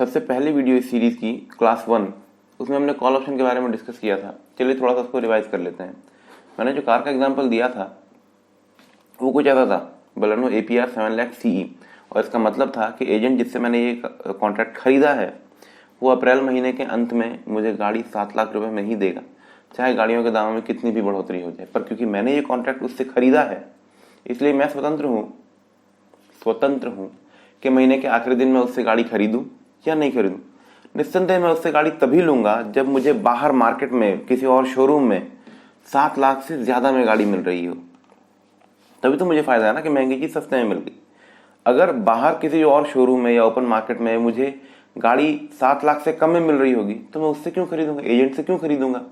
सबसे पहली वीडियो इस सीरीज़ की क्लास 1, उसमें हमने कॉल ऑप्शन के बारे में डिस्कस किया था। चलिए थोड़ा सा उसको रिवाइज कर लेते हैं। मैंने जो कार का एग्जांपल दिया था वो कुछ ऐसा था, बलेनो APR 7 लाख CE, और इसका मतलब था कि एजेंट जिससे मैंने ये कॉन्ट्रैक्ट खरीदा है वो अप्रैल महीने के अंत में मुझे गाड़ी 7 लाख रुपए में ही देगा, चाहे गाड़ियों के दामों में कितनी भी बढ़ोतरी हो जाए। पर क्योंकि मैंने ये कॉन्ट्रैक्ट उससे खरीदा है इसलिए मैं स्वतंत्र हूँ कि महीने के आखिरी दिन में उससे गाड़ी खरीदूं या नहीं खरीदूं। निस्संदेह मैं उससे गाड़ी तभी लूंगा जब मुझे बाहर मार्केट में किसी और शोरूम में 7 लाख से ज्यादा में गाड़ी मिल रही हो, तभी तो मुझे फायदा है ना कि महंगी चीज सस्ते में मिल गई। अगर बाहर किसी और शोरूम में या ओपन मार्केट में मुझे गाड़ी 7 लाख से कम में मिल रही होगी तो मैं उससे क्यों खरीदूंगा, एजेंट से क्यों खरीदूंगा,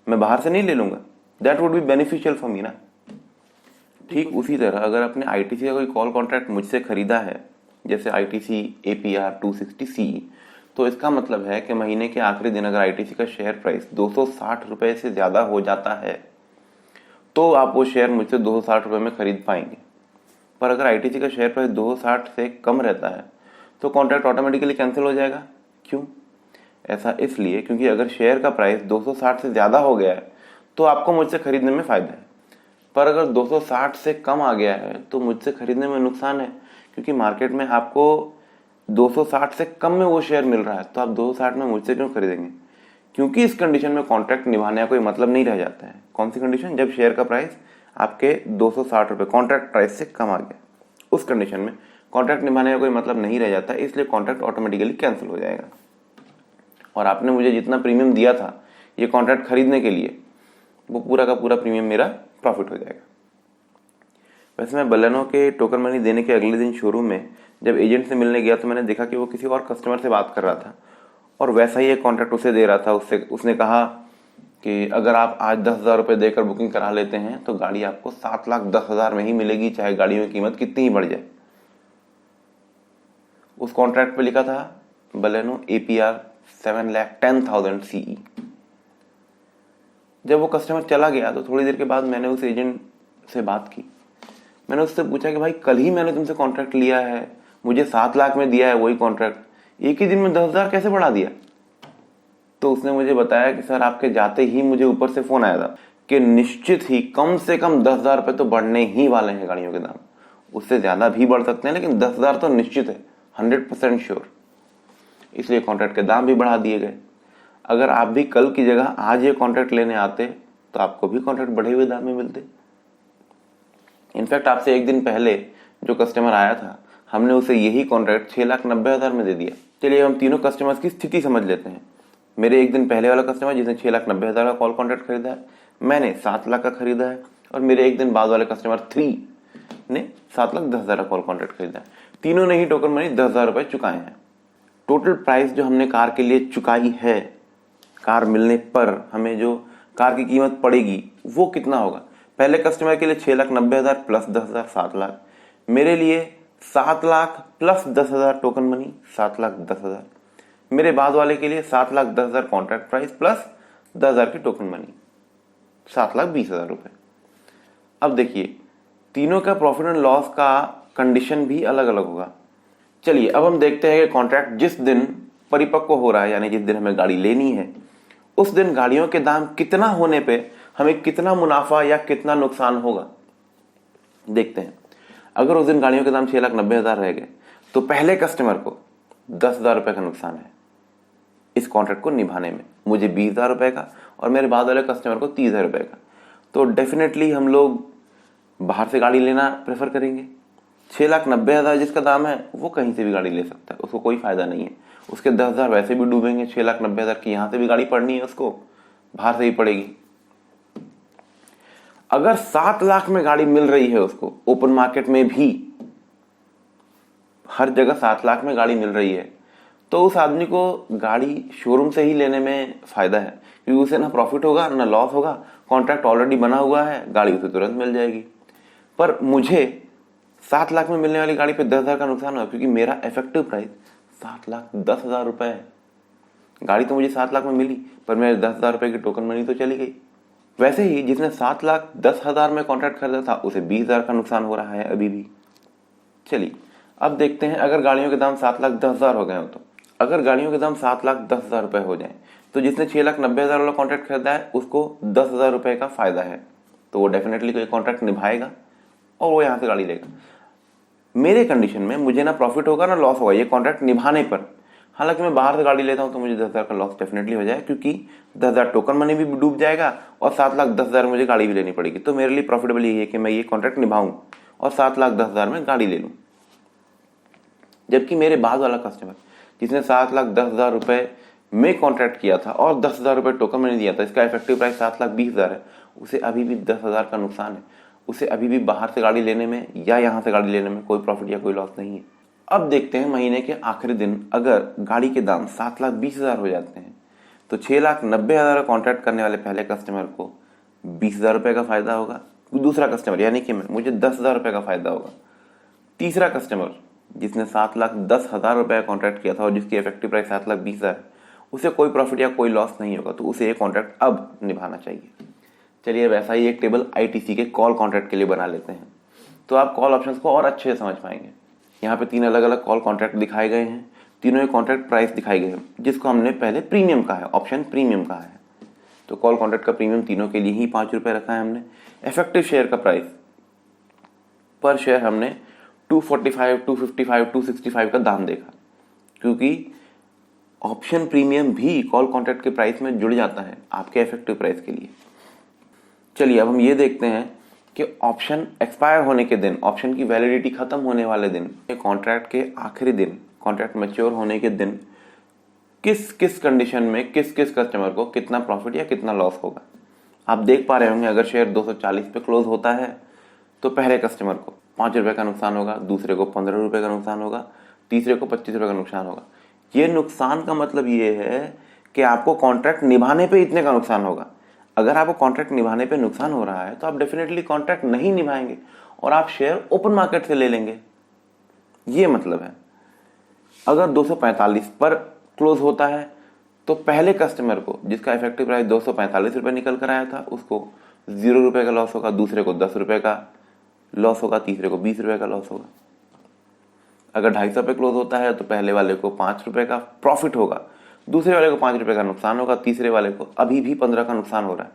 मैं बाहर से नहीं ले लूंगा। That would be beneficial for me ना। ठीक उसी तरह अगर अपने ITC का कोई कॉल कॉन्ट्रैक्ट मुझसे खरीदा है, जैसे ITC APR 260 CE, तो इसका मतलब है कि महीने के आखिरी दिन अगर ITC का शेयर प्राइस 260 रुपए से ज्यादा हो जाता है तो आप वो शेयर मुझसे 260 रुपए में खरीद पाएंगे। पर अगर ITC का शेयर प्राइस 260 से कम रहता है तो कॉन्ट्रैक्ट ऑटोमेटिकली कैंसिल हो जाएगा। क्यों? ऐसा इसलिए क्योंकि अगर शेयर का प्राइस 260 से ज्यादा हो गया है तो आपको मुझसे खरीदने में फायदा है, पर अगर 260 से कम आ गया है तो मुझसे खरीदने में नुकसान है, क्योंकि मार्केट में आपको 260 से कम में वो शेयर मिल रहा है तो आप 260 में मुझसे क्यों खरीदेंगे। क्योंकि इस कंडीशन में कॉन्ट्रैक्ट निभाने का कोई मतलब नहीं रह जाता है। कौन सी कंडीशन? जब शेयर का प्राइस आपके 260 रुपए कॉन्ट्रैक्ट प्राइस से कम आ गया, उस कंडीशन में कॉन्ट्रैक्ट निभाने का कोई मतलब नहीं रह जाता, इसलिए कॉन्ट्रैक्ट ऑटोमेटिकली कैंसिल हो जाएगा और आपने मुझे जितना प्रीमियम दिया था ये कॉन्ट्रैक्ट खरीदने के लिए वो पूरा का पूरा प्रीमियम मेरा प्रॉफिट हो जाएगा। वैसे मैं बलेनो के टोकन मनी देने के अगले दिन शोरूम में जब एजेंट से मिलने गया तो मैंने देखा कि वो किसी और कस्टमर से बात कर रहा था और वैसा ही एक कॉन्ट्रैक्ट उसे दे रहा था। उसने कहा कि अगर आप आज 10,000 रुपये देकर बुकिंग करा लेते हैं तो गाड़ी आपको 7,10,000 में ही मिलेगी, चाहे गाड़ियों की कीमत कितनी ही बढ़ जाए। उस कॉन्ट्रैक्ट पे लिखा था बलेनो APR 7,10,000 CE। जब वो कस्टमर चला गया तो थोड़ी देर के बाद मैंने उस एजेंट से बात की। मैंने उससे पूछा कि भाई कल ही मैंने तुमसे कॉन्ट्रैक्ट लिया है, मुझे 7 लाख में दिया है वही कॉन्ट्रैक्ट, एक ही दिन में 10,000 कैसे बढ़ा दिया? तो उसने मुझे बताया कि सर आपके जाते ही मुझे ऊपर से फोन आया था कि निश्चित ही कम से कम 10,000 रुपए तो बढ़ने ही वाले हैं गाड़ियों के दाम। उससे ज्यादा भी बढ़ सकते हैं लेकिन 10,000 तो निश्चित है, 100% श्योर। इसलिए कॉन्ट्रैक्ट के दाम भी बढ़ा दिए गए। अगर आप भी कल की जगह आज ये कॉन्ट्रैक्ट लेने आते तो आपको भी कॉन्ट्रैक्ट बढ़े हुए दाम में मिलते। इनफैक्ट आपसे एक दिन पहले जो कस्टमर आया था हमने उसे यही कॉन्ट्रैक्ट 6,90,000 में दे दिया। चलिए हम तीनों कस्टमर्स की स्थिति समझ लेते हैं। मेरे एक दिन पहले वाला कस्टमर जिसने 6,90,000 का कॉल कॉन्ट्रैक्ट खरीदा है, मैंने 7 लाख का खरीदा है, और मेरे एक दिन बाद वाले कस्टमर 3 ने 7,10,000 का कॉल कॉन्ट्रैक्ट खरीदा है। तीनों ने ही टोकन मनी 10,000 रुपए चुकाए हैं। टोटल प्राइस जो हमने कार के लिए चुकाई है, कार मिलने पर हमें जो कार की कीमत पड़ेगी वो कितना होगा? पहले कस्टमर के लिए 6,90,000 प्लस 10,000 7 लाख, मेरे लिए 7 लाख प्लस 10,000 टोकन मनी 7,10,000, मेरे बाद वाले के लिए 7,10,000 कॉन्ट्रैक्ट प्राइस प्लस 10,000 की टोकन मनी 7,20,000 रुपए। अब देखिए तीनों का प्रॉफिट एंड लॉस का कंडीशन भी अलग अलग होगा। चलिए अब हम देखते हैं कि कॉन्ट्रैक्ट जिस दिन परिपक्व हो रहा है, यानी जिस दिन हमें गाड़ी लेनी है, उस दिन गाड़ियों के दाम कितना होने पे हमें कितना मुनाफा या कितना नुकसान होगा देखते हैं। अगर उस दिन गाड़ियों के दाम 6,90,000 रह गए तो पहले कस्टमर को 10,000 रुपए का नुकसान है इस कॉन्ट्रैक्ट को निभाने में, मुझे 20,000 रुपए का और मेरे बाद वाले कस्टमर को 30,000 रुपए का। तो डेफिनेटली हम लोग बाहर से गाड़ी लेना प्रेफर करेंगे। 6,90,000 जिसका दाम है वो कहीं से भी गाड़ी ले सकता है, उसको कोई फायदा नहीं है। उसके 10,000 वैसे भी डूबेंगे। 6,90,000 की यहां से भी गाड़ी पड़नी है, उसको बाहर से ही पड़ेगी। अगर 7 लाख में गाड़ी मिल रही है उसको, ओपन मार्केट में भी हर जगह 7 लाख में गाड़ी मिल रही है, तो उस आदमी को गाड़ी शोरूम से ही लेने में फायदा है, क्योंकि उसे ना प्रॉफिट होगा ना लॉस होगा। कॉन्ट्रैक्ट ऑलरेडी बना हुआ है, गाड़ी उसे तुरंत मिल जाएगी। पर मुझे 7 लाख में मिलने वाली गाड़ी पे 10,000 का नुकसान होगा, क्योंकि मेरा इफेक्टिव प्राइस 7,10,000 रुपए है। गाड़ी तो मुझे 7 लाख में मिली पर मेरे 10,000 रुपए की टोकन मनी तो चली गई। वैसे ही जिसने 7,10,000 में कॉन्ट्रैक्ट खरीदा था उसे 20,000 का नुकसान हो रहा है अभी भी। चलिए अब देखते हैं अगर गाड़ियों के दाम 7,10,000 हो गए हो तो अगर गाड़ियों के दाम 7,10,000 रुपये हो जाए तो जिसने 6,90,000 वाला कॉन्ट्रैक्ट खरीदा है उसको 10,000 रुपये का फायदा है, तो वो डेफिनेटली कोई कॉन्ट्रैक्ट निभाएगा और वो यहाँ से गाड़ी लेगा। मेरे कंडीशन में मुझे ना प्रॉफिट होगा ना लॉस होगा ये कॉन्ट्रैक्ट निभाने पर। हालांकि मैं बाहर से गाड़ी लेता हूँ तो मुझे 10,000 का लॉस डेफिनेटली हो जाए, क्योंकि 10,000 टोकन मनी भी डूब जाएगा और 7,10,000 मुझे गाड़ी भी लेनी पड़ेगी। तो मेरे लिए प्रॉफिटेबल यही है कि मैं ये कॉन्ट्रैक्ट निभाऊं और 7,10,000 में गाड़ी ले लूँ। जबकि मेरे बाद वाला कस्टमर जिसने 7,10,000 रुपये में कॉन्ट्रैक्ट किया था और 10,000 रुपये टोकन मैंने दिया था, इसका इफेक्टिव प्राइस 7,20,000 है, उसे अभी भी 10,000 का नुकसान है। उसे अभी भी बाहर से गाड़ी लेने में या यहाँ से गाड़ी लेने में कोई प्रॉफिट या कोई लॉस नहीं है। अब देखते हैं महीने के आखिरी दिन अगर गाड़ी के दाम 7,20,000 हो जाते हैं तो 6,90,000 कॉन्ट्रैक्ट करने वाले पहले कस्टमर को 20,000 रुपये का फायदा होगा। दूसरा कस्टमर यानी कि मुझे 10,000 रुपये का फायदा होगा। तीसरा कस्टमर जिसने 7,10,000 रुपये का कॉन्ट्रैक्ट किया था और जिसकी इफेक्टिव प्राइस 7,20,000 है, उसे कोई प्रॉफिट या कोई लॉस नहीं होगा, तो उसे ये कॉन्ट्रैक्ट अब निभाना चाहिए। चलिए वैसा ही एक टेबल आईटीसी के कॉल कॉन्ट्रैक्ट के लिए बना लेते हैं, तो आप कॉल ऑप्शंस को और अच्छे से समझ पाएंगे। यहाँ पे 3 अलग अलग कॉल कॉन्ट्रैक्ट दिखाए गए हैं, तीनों ही कॉन्ट्रैक्ट प्राइस दिखाई गए हैं, जिसको हमने पहले प्रीमियम कहा है, ऑप्शन प्रीमियम कहा है। तो कॉल कॉन्ट्रैक्ट का प्रीमियम तीनों के लिए ही 5 रुपये रखा है हमने। इफेक्टिव शेयर का प्राइस पर शेयर हमने 245, 255, 265 का दाम देखा, क्योंकि ऑप्शन प्रीमियम भी कॉल कॉन्ट्रैक्ट के प्राइस में जुड़ जाता है आपके इफेक्टिव प्राइस के लिए। चलिए अब हम ये देखते हैं कि ऑप्शन एक्सपायर होने के दिन, ऑप्शन की वैलिडिटी खत्म होने वाले दिन, कॉन्ट्रैक्ट के आखिरी दिन, कॉन्ट्रैक्ट मैच्योर होने के दिन किस किस कंडीशन में किस किस कस्टमर को कितना प्रॉफिट या कितना लॉस होगा। आप देख पा रहे होंगे अगर शेयर 240 पे क्लोज होता है तो पहले कस्टमर को 5 रुपये का नुकसान होगा, दूसरे को 15 रुपये का नुकसान होगा, तीसरे को 25 रुपये का नुकसान होगा। ये नुकसान का मतलब ये है कि आपको कॉन्ट्रैक्ट निभाने पे इतने का नुकसान होगा। अगर आपको कॉन्ट्रैक्ट निभाने पे नुकसान हो रहा है तो आप डेफिनेटली कॉन्ट्रैक्ट नहीं निभाएंगे और आप शेयर ओपन मार्केट से ले लेंगे, ये मतलब है। अगर 245 पर क्लोज होता है तो पहले कस्टमर को जिसका इफेक्टिव प्राइस 245 रुपये निकल कर आया था उसको 0 रुपये का लॉस होगा, दूसरे को 10 रुपये का लॉस होगा, तीसरे को 20 रुपये का लॉस होगा। अगर 250 पे क्लोज होता है तो पहले वाले को 5 रुपये का प्रॉफिट होगा, दूसरे वाले को 5 रुपये का नुकसान होगा, तीसरे वाले को अभी भी 15 का नुकसान हो रहा है।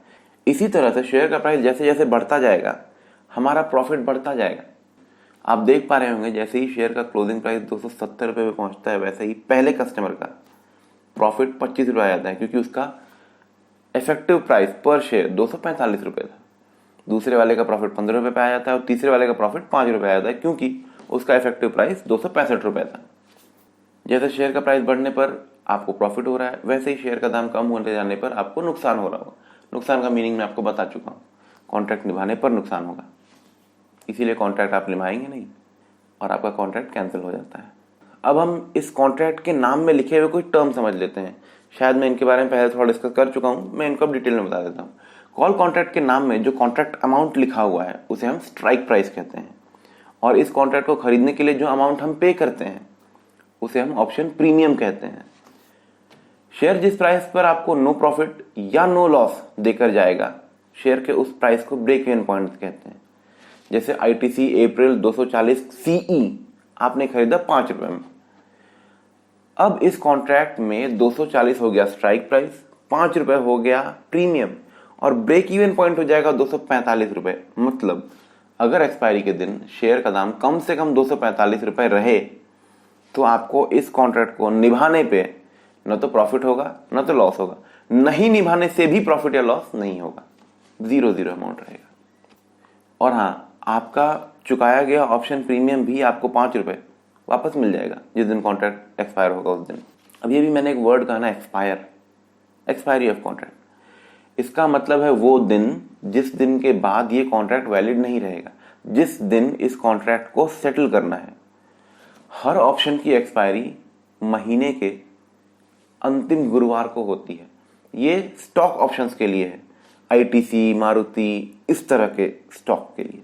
इसी तरह से शेयर का प्राइस जैसे जैसे बढ़ता जाएगा हमारा प्रॉफिट बढ़ता जाएगा। आप देख पा रहे होंगे जैसे ही शेयर का क्लोजिंग प्राइस 270 रुपये पे पहुंचता है वैसे ही पहले कस्टमर का प्रॉफिट 25 रुपये आ जाता है, क्योंकि उसका इफेक्टिव प्राइस पर शेयर 245 रुपये था। दूसरे वाले का प्रॉफिट 15 रुपये पे आ जाता है और तीसरे वाले का प्रॉफिट 5 रुपये आ जाता है, क्योंकि उसका इफेक्टिव प्राइस 265 रुपये था। जैसे शेयर का प्राइस बढ़ने पर आपको प्रॉफिट हो रहा है वैसे ही शेयर का दाम कम होने जाने पर आपको नुकसान हो रहा होगा। नुकसान का मीनिंग मैं आपको बता चुका हूँ, कॉन्ट्रैक्ट निभाने पर नुकसान होगा, इसीलिए कॉन्ट्रैक्ट आप निभाएंगे नहीं और आपका कॉन्ट्रैक्ट कैंसिल हो जाता है। अब हम इस कॉन्ट्रैक्ट के नाम में लिखे हुए कुछ टर्म समझ लेते हैं। शायद मैं इनके बारे में पहले थोड़ा डिस्कस कर चुका हूँ, मैं इनको अब डिटेल में बता देता हूँ। कॉल कॉन्ट्रैक्ट के नाम में जो कॉन्ट्रैक्ट अमाउंट लिखा हुआ है उसे हम स्ट्राइक प्राइस कहते हैं, और इस कॉन्ट्रैक्ट को खरीदने के लिए जो अमाउंट हम पे करते हैं उसे हम ऑप्शन प्रीमियम कहते हैं। शेयर जिस प्राइस पर आपको नो प्रॉफिट या नो लॉस देकर जाएगा, शेयर के उस प्राइस को ब्रेक इवन पॉइंट कहते हैं। जैसे आईटीसी अप्रैल 240 सीई आपने खरीदा 5 रुपए में, अब इस कॉन्ट्रैक्ट में 240 हो गया स्ट्राइक प्राइस, 5 रुपए हो गया प्रीमियम और ब्रेक इवन पॉइंट हो जाएगा 245 रुपए। मतलब अगर एक्सपायरी के दिन शेयर का दाम कम से कम 245 रुपए रहे तो आपको इस कॉन्ट्रैक्ट को निभाने पे न तो प्रॉफिट होगा न तो लॉस होगा, नहीं निभाने से भी प्रॉफिट या लॉस नहीं होगा, 0 अमाउंट रहेगा। और हाँ, आपका चुकाया गया ऑप्शन प्रीमियम भी आपको 5 रुपए वापस मिल जाएगा जिस दिन कॉन्ट्रैक्ट एक्सपायर होगा उस दिन। अब ये भी मैंने एक वर्ड कहा ना, एक्सपायर, एक्सपायरी ऑफ कॉन्ट्रैक्ट, इसका मतलब है वो दिन जिस दिन के बाद ये कॉन्ट्रैक्ट वैलिड नहीं रहेगा, जिस दिन इस कॉन्ट्रैक्ट को सेटल करना है। हर ऑप्शन की एक्सपायरी महीने के अंतिम गुरुवार को होती है। ये स्टॉक ऑप्शंस के लिए है, आईटीसी, मारुति, इस तरह के स्टॉक के लिए।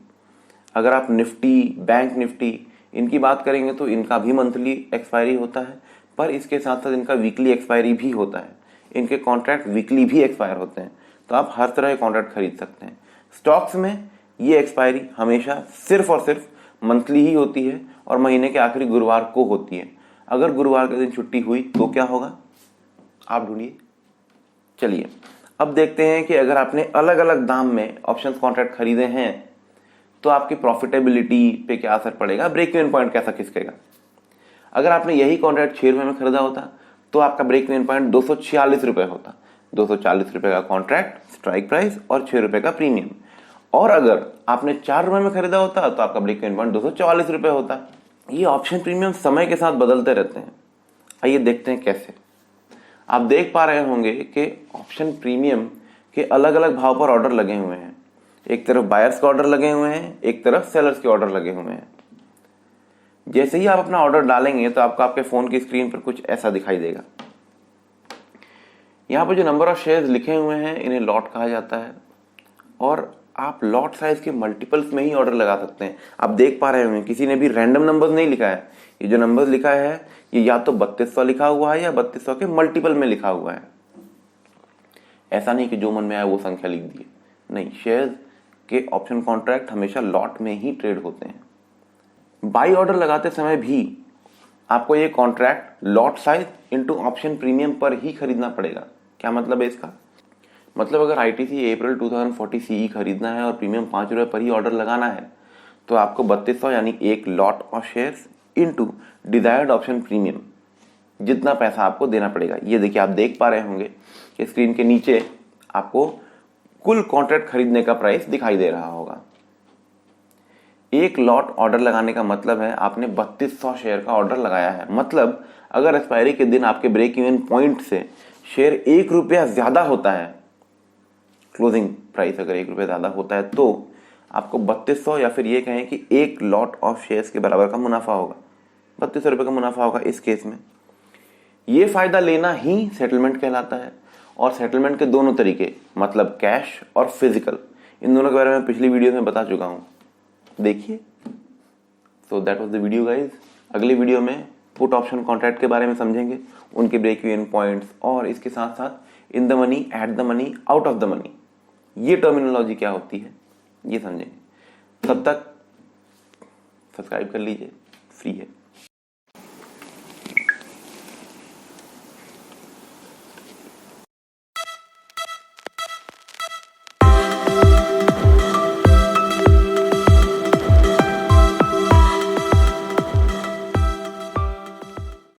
अगर आप निफ्टी, बैंक निफ्टी इनकी बात करेंगे तो इनका भी मंथली एक्सपायरी होता है, पर इसके साथ साथ इनका वीकली एक्सपायरी भी होता है। इनके कॉन्ट्रैक्ट वीकली भी एक्सपायर होते हैं, तो आप हर तरह के कॉन्ट्रैक्ट खरीद सकते हैं। स्टॉक्स में ये एक्सपायरी हमेशा सिर्फ और सिर्फ मंथली ही होती है और महीने के आखिरी गुरुवार को होती है। अगर गुरुवार के दिन छुट्टी हुई तो क्या होगा, आप ढूंढिए। चलिए अब देखते हैं कि अगर आपने अलग अलग दाम में ऑप्शंस कॉन्ट्रैक्ट खरीदे हैं तो आपकी प्रॉफिटेबिलिटी पे क्या असर पड़ेगा, ब्रेक इवन पॉइंट कैसा खिसकेगा। अगर आपने यही कॉन्ट्रैक्ट 6 रुपये में खरीदा होता तो आपका ब्रेक इवन पॉइंट 246 रुपये होता। 240 रुपये का कॉन्ट्रैक्ट स्ट्राइक प्राइस और 6 रुपये का प्रीमियम। और अगर आपने 4 रुपये में खरीदा होता तो आपका ब्रेक इवन पॉइंट 244 रुपये होता। ये ऑप्शन प्रीमियम समय के साथ बदलते रहते हैं। आइए देखते हैं कैसे। आप देख पा रहे होंगे कि ऑप्शन प्रीमियम के अलग अलग भाव पर ऑर्डर लगे हुए हैं। एक तरफ बायर्स के ऑर्डर लगे हुए हैं, एक तरफ सेलर्स के ऑर्डर लगे हुए हैं। जैसे ही आप अपना ऑर्डर डालेंगे तो आपको आपके फोन की स्क्रीन पर कुछ ऐसा दिखाई देगा। यहाँ पर जो नंबर ऑफ शेयर्स लिखे हुए हैं इन्हें लॉट कहा जाता है और आप लॉट साइज के मल्टीपल्स में ही ऑर्डर लगा सकते हैं। आप देख पा रहे होंगे किसी ने भी रैंडम नंबर्स नहीं लिखा है। ये जो नंबर्स लिखा है ये या तो 3200 लिखा हुआ है या 3200 के मल्टीपल में लिखा हुआ है। ऐसा नहीं कि जो मन में आया वो संख्या लिख दी, नहीं, शेयर्स के ऑप्शन कॉन्ट्रैक्ट हमेशा लॉट में ही ट्रेड होते हैं। बाई ऑर्डर लगाते समय भी आपको ये contract lot size into option premium पर ही खरीदना पड़ेगा। क्या मतलब है इसका? मतलब अगर आईटीसी अप्रैल 2040 सीई खरीदना है और प्रीमियम 5 रुपये पर ही ऑर्डर लगाना है तो आपको 3200 यानी एक lot of shares into desired option premium जितना पैसा आपको देना पड़ेगा। ये देखिए, आप देख पा रहे होंगे कि स्क्रीन के नीचे आपको कुल कॉन्ट्रैक्ट खरीदने का प्राइस दिखाई दे रहा होगा। एक लॉट ऑर्डर लगाने का मतलब है आपने 3200 शेयर का ऑर्डर लगाया है। मतलब अगर एक्सपायरी के दिन आपके ब्रेक इवन पॉइंट से शेयर 1 रुपया ज्यादा होता है, क्लोजिंग प्राइस अगर 1 रुपया ज्यादा होता है तो आपको 3200 या फिर ये कहें कि एक लॉट ऑफ शेयर्स के बराबर का मुनाफा होगा। 3200 रुपये का मुनाफा होगा इस केस में। ये फायदा लेना ही सेटलमेंट कहलाता है। और सेटलमेंट के दोनों तरीके, मतलब कैश और फिजिकल, इन दोनों के बारे में पिछली वीडियो में बता चुका हूं, देखिए। So that was the video guys. अगली वीडियो में पुट ऑप्शन कॉन्ट्रैक्ट के बारे में समझेंगे, उनके ब्रेक इवन पॉइंट्स और इसके साथ साथ in the money, at the money, out of the money, ये टर्मिनोलॉजी क्या होती है ये समझेंगे। तब तक सब्सक्राइब कर लीजिए, फ्री है।